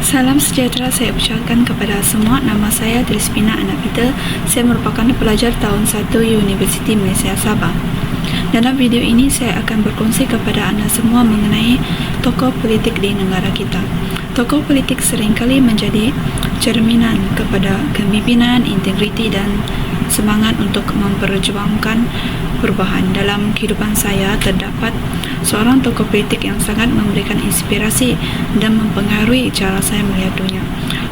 Salam sejahtera saya ucapkan kepada semua. Nama saya Trispina Anapita. Saya merupakan pelajar tahun 1 Universiti Malaysia Sabah. Dalam video ini saya akan berkongsi kepada anda semua mengenai tokoh politik di negara kita. Tokoh politik seringkali menjadi cerminan kepada kepimpinan, integriti dan semangat untuk memperjuangkan perubahan. Dalam kehidupan saya terdapat seorang tokoh politik yang sangat memberikan inspirasi dan mempengaruhi cara saya melihat dunia.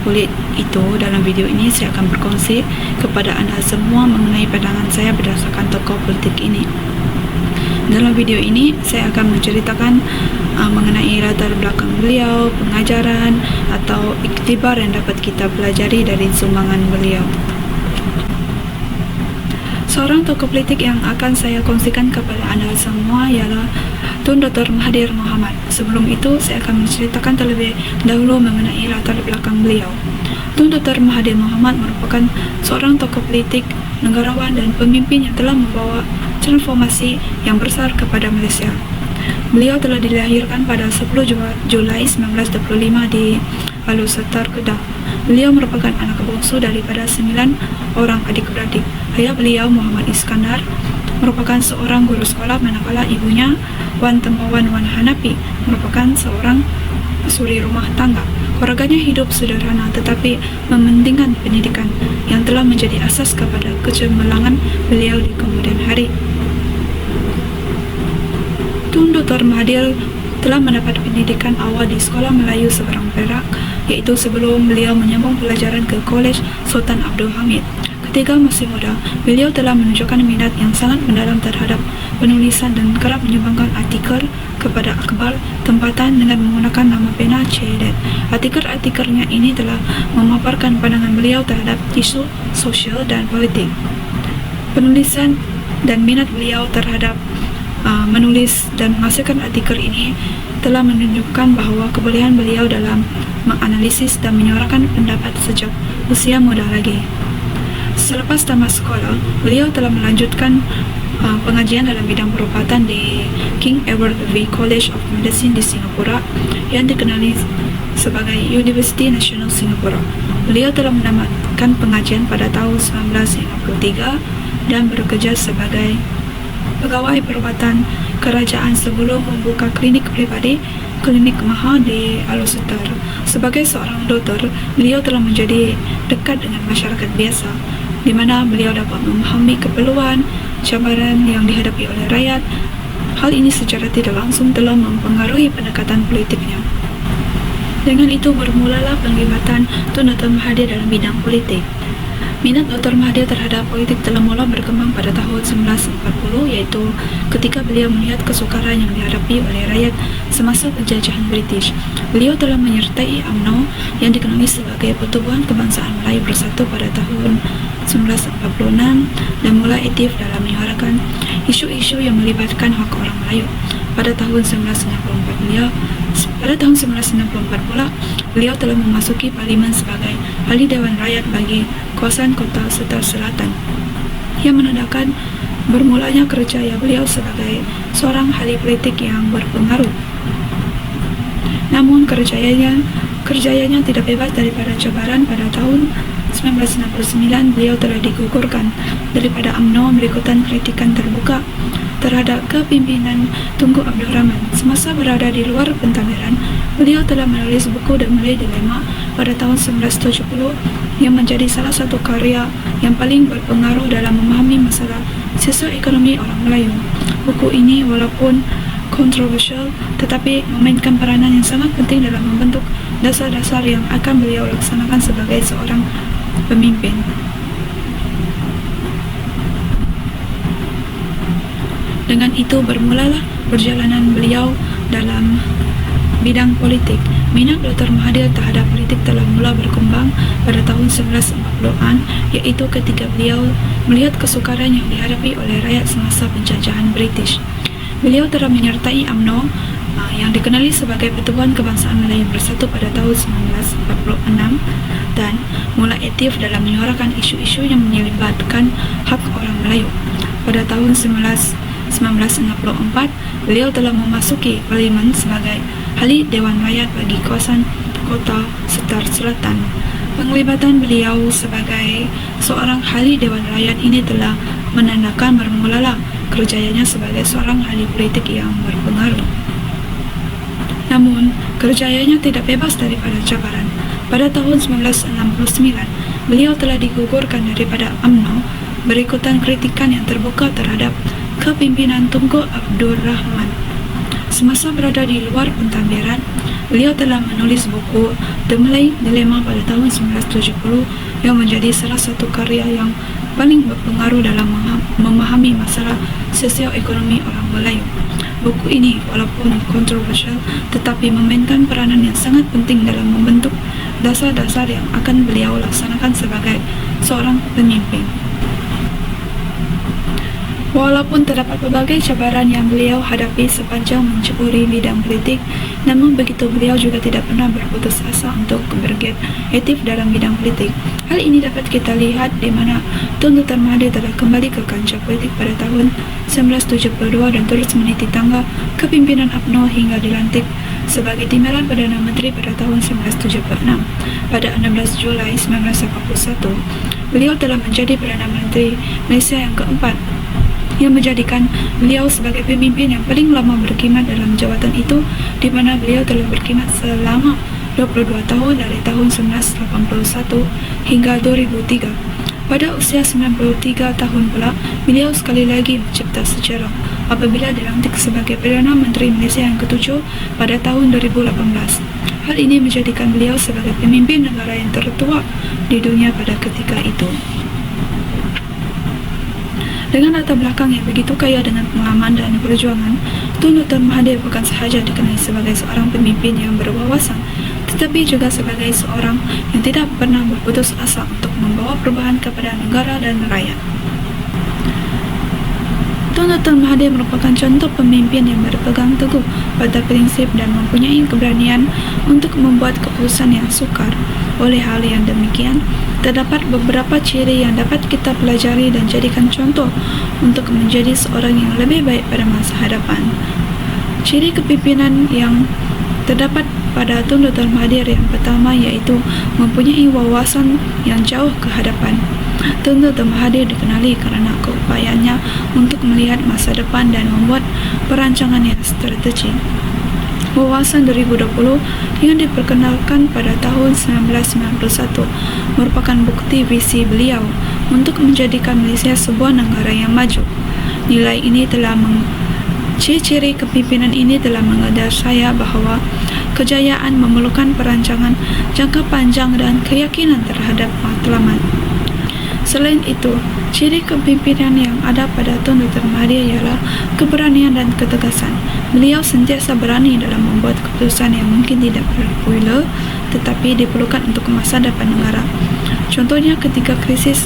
Oleh itu, dalam video ini saya akan berkongsi kepada anda semua mengenai pandangan saya berdasarkan tokoh politik ini. Dalam video ini saya akan menceritakan mengenai latar belakang beliau, pengajaran atau iktibar yang dapat kita pelajari dari sumbangan beliau. Seorang tokoh politik yang akan saya kongsikan kepada anda semua ialah Tun Dr. Mahathir Mohamad. Sebelum itu, saya akan menceritakan terlebih dahulu mengenai latar belakang beliau. Tun Dr. Mahathir Mohamad merupakan seorang tokoh politik, negarawan dan pemimpin yang telah membawa transformasi yang besar kepada Malaysia. Beliau telah dilahirkan pada 10 Julai 1925 di Alusetar, Kedah. Beliau merupakan anak bungsu daripada 9 orang adik-beradik. Ayah beliau, Muhammad Iskandar, merupakan seorang guru sekolah, manakala ibunya, Wan Temawan Wan Hanafi, merupakan seorang suri rumah tangga. Keluarganya hidup sederhana tetapi mementingkan pendidikan yang telah menjadi asas kepada kecemerlangan beliau di kemudian hari. Tun Dr. Mahathir telah mendapat pendidikan awal di Sekolah Melayu Seberang Perak, iaitu sebelum beliau menyambung pelajaran ke Kolej Sultan Abdul Hamid. Ketika masih muda, beliau telah menunjukkan minat yang sangat mendalam terhadap penulisan dan kerap menyumbangkan artikel kepada akhbar tempatan dengan menggunakan nama pena Cedet. Artikel-artikelnya ini telah memaparkan pandangan beliau terhadap isu sosial dan politik. Penulisan dan minat beliau terhadap menulis dan menghasilkan artikel ini telah menunjukkan bahawa kebolehan beliau dalam menganalisis dan menyuarakan pendapat sejak usia muda lagi. Selepas tamat sekolah, beliau telah melanjutkan pengajian dalam bidang perubatan di King Edward V College of Medicine di Singapura yang dikenali sebagai Universiti Nasional Singapura. Beliau telah menamatkan pengajian pada tahun 1953 dan bekerja sebagai pegawai perubatan kerajaan sebelum membuka klinik pribadi, klinik Maha di Alusetar. Sebagai seorang doktor, beliau telah menjadi dekat dengan masyarakat biasa, di mana beliau dapat memahami keperluan, cabaran yang dihadapi oleh rakyat. Hal ini secara tidak langsung telah mempengaruhi pendekatan politiknya. Dengan itu bermulalah penglibatan Tun Dr. Mahathir dalam bidang politik. Minat Dr. Mahathir terhadap politik telah mula berkembang pada tahun 1940, iaitu ketika beliau melihat kesukaran yang dihadapi oleh rakyat semasa penjajahan British. Beliau telah menyertai UMNO yang dikenali sebagai Pertubuhan Kebangsaan Melayu Bersatu pada tahun 1946 dan mulai aktif dalam menyuarakan isu-isu yang melibatkan hak orang Melayu. Pada tahun 1994 pula, beliau telah memasuki parlimen sebagai ahli Dewan Rakyat bagi kawasan Kota Setar Selatan, yang menandakan bermulanya kerjaya beliau sebagai seorang ahli politik yang berpengaruh. Namun kerjayanya tidak bebas daripada cabaran. Pada tahun 1969 beliau telah digugurkan daripada UMNO berikutan kritikan terbuka terhadap kepimpinan Tunku Abdul Rahman. Semasa berada di luar pentadbiran, beliau telah menulis buku The Malay Dilemma pada tahun 1970 yang menjadi salah satu karya yang paling berpengaruh dalam memahami masalah sosioekonomi orang Melayu. Buku ini walaupun kontroversial tetapi memainkan peranan yang sangat penting dalam membentuk dasar-dasar yang akan beliau laksanakan sebagai seorang pemimpin. Dengan itu bermulalah perjalanan beliau dalam bidang politik. Minat Dr. Mahathir terhadap politik telah mula berkembang pada tahun 1940-an, iaitu ketika beliau melihat kesukaran yang dihadapi oleh rakyat semasa penjajahan British. Beliau telah menyertai UMNO yang dikenali sebagai Pertubuhan Kebangsaan Melayu Bersatu pada tahun 1946 dan mulai aktif dalam menyuarakan isu-isu yang melibatkan hak orang Melayu. Pada tahun 1964, beliau telah memasuki parlimen sebagai ahli Dewan Rakyat bagi kawasan kota Setar Selatan. Penglibatan beliau sebagai seorang ahli Dewan Rakyat ini telah menandakan bermulalah kerjayanya sebagai seorang ahli politik yang berpengaruh. Namun, kerjayanya tidak bebas daripada cabaran. Pada tahun 1969, beliau telah digugurkan daripada UMNO berikutan kritikan yang terbuka terhadap kepimpinan Tunku Abdul Rahman. Semasa berada di luar pentadbiran, beliau telah menulis buku The Malay Dilemma pada tahun 1970 yang menjadi salah satu karya yang paling berpengaruh dalam memahami masalah sosioekonomi orang Melayu. Buku ini walaupun kontroversial tetapi memainkan peranan yang sangat penting dalam membentuk dasar-dasar yang akan beliau laksanakan sebagai seorang pemimpin. Walaupun terdapat berbagai cabaran yang beliau hadapi sepanjang menceburi bidang politik, namun begitu beliau juga tidak pernah berputus asa untuk bergiat aktif dalam bidang politik. Hal ini dapat kita lihat di mana Tun Dr. Mahathir telah kembali ke kancah politik pada tahun 1972 dan terus meniti tangga kepimpinan UMNO hingga dilantik sebagai Timbalan Perdana Menteri pada tahun 1976. Pada 16 Julai 1981, beliau telah menjadi Perdana Menteri Malaysia yang keempat, yang menjadikan beliau sebagai pemimpin yang paling lama berkhidmat dalam jawatan itu, di mana beliau telah berkhidmat selama 22 tahun dari tahun 1981 hingga 2003. Pada usia 93 tahun pula, beliau sekali lagi mencipta sejarah apabila dilantik sebagai Perdana Menteri Malaysia yang ketujuh pada tahun 2018. Hal ini menjadikan beliau sebagai pemimpin negara yang tertua di dunia pada ketika itu. Dengan latar belakang yang begitu kaya dengan pengalaman dan perjuangan, Tun Dr. Mahathir bukan sahaja dikenal sebagai seorang pemimpin yang berwawasan, tetapi juga sebagai seorang yang tidak pernah berputus asa untuk membawa perubahan kepada negara dan rakyat. Tun Dr. Mahathir merupakan contoh pemimpin yang berpegang teguh pada prinsip dan mempunyai keberanian untuk membuat keputusan yang sukar. Oleh hal yang demikian, terdapat beberapa ciri yang dapat kita pelajari dan jadikan contoh untuk menjadi seorang yang lebih baik pada masa hadapan. Ciri kepimpinan yang terdapat pada Tun Dr. Mahathir yang pertama iaitu mempunyai wawasan yang jauh ke hadapan. Tun Dr. Mahathir dikenali kerana keupayaannya untuk melihat masa depan dan membuat perancangan yang strategik. Wawasan 2020 yang diperkenalkan pada tahun 1991 merupakan bukti visi beliau untuk menjadikan Malaysia sebuah negara yang maju. Nilai ini telah ciri kepimpinan ini telah mengajar saya bahawa kejayaan memerlukan perancangan jangka panjang dan keyakinan terhadap matlamat. Selain itu, ciri kepimpinan yang ada pada Tun Dr. Mahathir ialah keberanian dan ketegasan. Beliau sentiasa berani dalam membuat keputusan yang mungkin tidak popular tetapi diperlukan untuk masa depan negara. Contohnya ketika krisis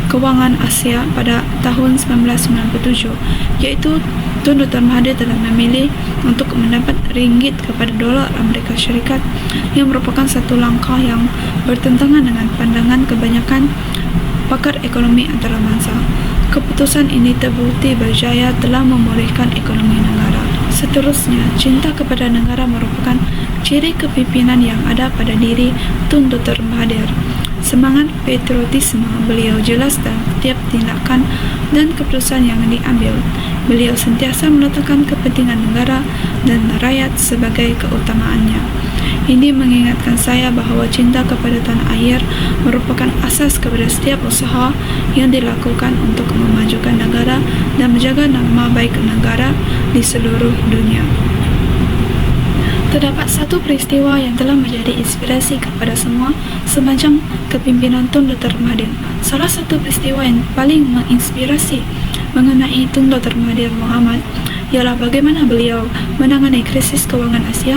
kewangan Asia pada tahun 1997, iaitu Tun Dr. Mahathir telah memilih untuk mendapat ringgit kepada dolar Amerika Syarikat yang merupakan satu langkah yang bertentangan dengan pandangan kebanyakan pakar ekonomi antarabangsa. Keputusan ini terbukti berjaya telah memulihkan ekonomi negara. Seterusnya, cinta kepada negara merupakan ciri kepimpinan yang ada pada diri Tun Dr. Mahathir. Semangat patriotisme beliau jelas dalam setiap tindakan dan keputusan yang diambil. Beliau sentiasa meletakkan kepentingan negara dan rakyat sebagai keutamaannya. Ini mengingatkan saya bahawa cinta kepada tanah air merupakan asas kepada setiap usaha yang dilakukan untuk memajukan negara dan menjaga nama baik negara di seluruh dunia. Terdapat satu peristiwa yang telah menjadi inspirasi kepada semua sepanjang kepimpinan Tun Dr. Mahathir. Salah satu peristiwa yang paling menginspirasi mengenai Tun Dr. Mahathir Mohamad ialah bagaimana beliau menangani krisis kewangan Asia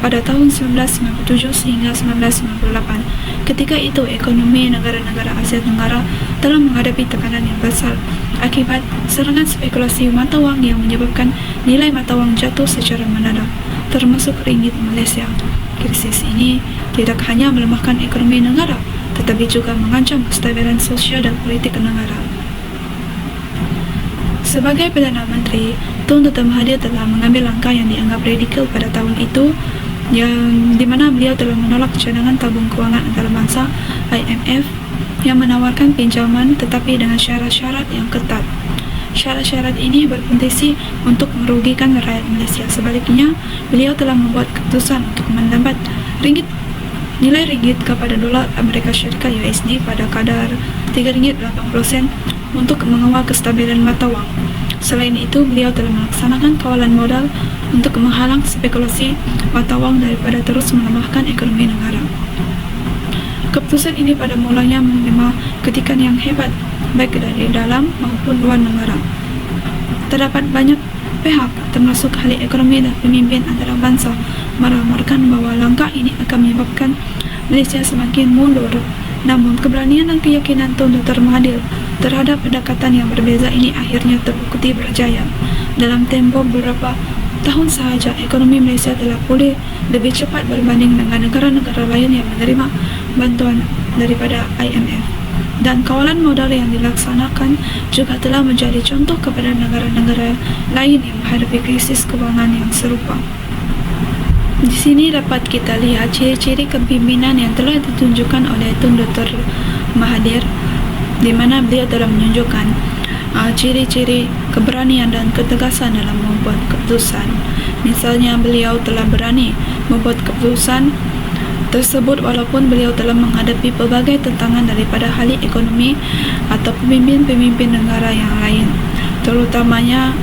pada tahun 1997 sehingga 1998. Ketika itu, ekonomi negara-negara Asia Tenggara telah menghadapi tekanan yang besar akibat serangan spekulasi mata wang yang menyebabkan nilai mata wang jatuh secara mendadak, termasuk ringgit Malaysia. Krisis ini tidak hanya melemahkan ekonomi negara, tetapi juga mengancam kestabilan sosial dan politik negara. Sebagai Perdana Menteri, Tun Dr. Mahathir telah mengambil langkah yang dianggap radikal pada tahun itu, yang dimana beliau telah menolak cadangan tabung kewangan antarabangsa IMF yang menawarkan pinjaman tetapi dengan syarat-syarat yang ketat. Syarat-syarat ini berpotensi untuk merugikan rakyat Malaysia. Sebaliknya, beliau telah membuat keputusan untuk mendapat nilai ringgit kepada dolar Amerika Syarikat USD pada kadar RM3.80 untuk mengawal kestabilan mata wang. Selain itu, beliau telah melaksanakan kawalan modal untuk menghalang spekulasi mata wang daripada terus melemahkan ekonomi negara. Keputusan ini pada mulanya menerima kritikan yang hebat baik dari dalam maupun luar negara. Terdapat banyak pihak termasuk ahli ekonomi dan pemimpin antarabangsa meramalkan bahwa langkah ini akan menyebabkan Malaysia semakin mundur. Namun keberanian dan keyakinan Tun Dr. Mahathir terhadap pendekatan yang berbeza ini akhirnya terbukti berjaya. Dalam tempoh beberapa tahun sahaja, ekonomi Malaysia telah pulih lebih cepat berbanding dengan negara-negara lain yang menerima bantuan daripada IMF. Dan kawalan modal yang dilaksanakan juga telah menjadi contoh kepada negara-negara lain yang menghadapi krisis kewangan yang serupa. Di sini dapat kita lihat ciri-ciri kepimpinan yang telah ditunjukkan oleh Tun Dr. Mahathir, di mana beliau telah menunjukkan ciri-ciri keberanian dan ketegasan dalam membuat keputusan. Misalnya, beliau telah berani membuat keputusan tersebut walaupun beliau telah menghadapi pelbagai tentangan daripada ahli ekonomi atau pemimpin-pemimpin negara yang lain, terutamanya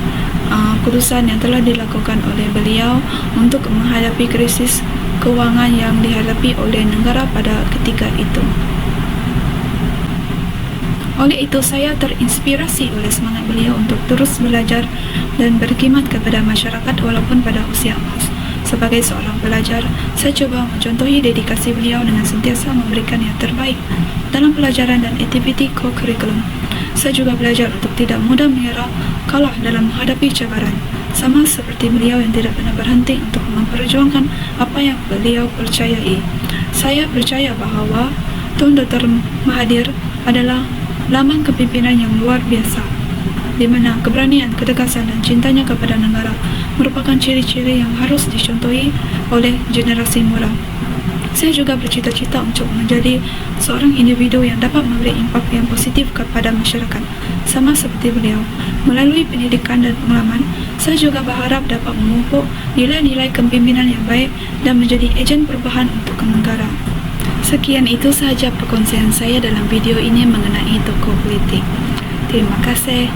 keputusan yang telah dilakukan oleh beliau untuk menghadapi krisis kewangan yang dihadapi oleh negara pada ketika itu. Oleh itu, saya terinspirasi oleh semangat beliau untuk terus belajar dan berkhidmat kepada masyarakat walaupun pada usia emas. Sebagai seorang pelajar, saya coba mencontohi dedikasi beliau dengan sentiasa memberikan yang terbaik dalam pelajaran dan aktiviti co-curriculum. Saya juga belajar untuk tidak mudah menyerah kalah dalam menghadapi cabaran, sama seperti beliau yang tidak pernah berhenti untuk memperjuangkan apa yang beliau percayai. Saya percaya bahawa Tun Dr. Mahathir adalah lambang kepimpinan yang luar biasa, di mana keberanian, ketegasan dan cintanya kepada negara merupakan ciri-ciri yang harus dicontohi oleh generasi muda. Saya juga bercita-cita untuk menjadi seorang individu yang dapat memberi impak yang positif kepada masyarakat, sama seperti beliau. Melalui pendidikan dan pengalaman, saya juga berharap dapat memupuk nilai-nilai kepimpinan yang baik dan menjadi ejen perubahan untuk negara. Sekian itu sahaja perkongsian saya dalam video ini mengenai tokoh politik. Terima kasih.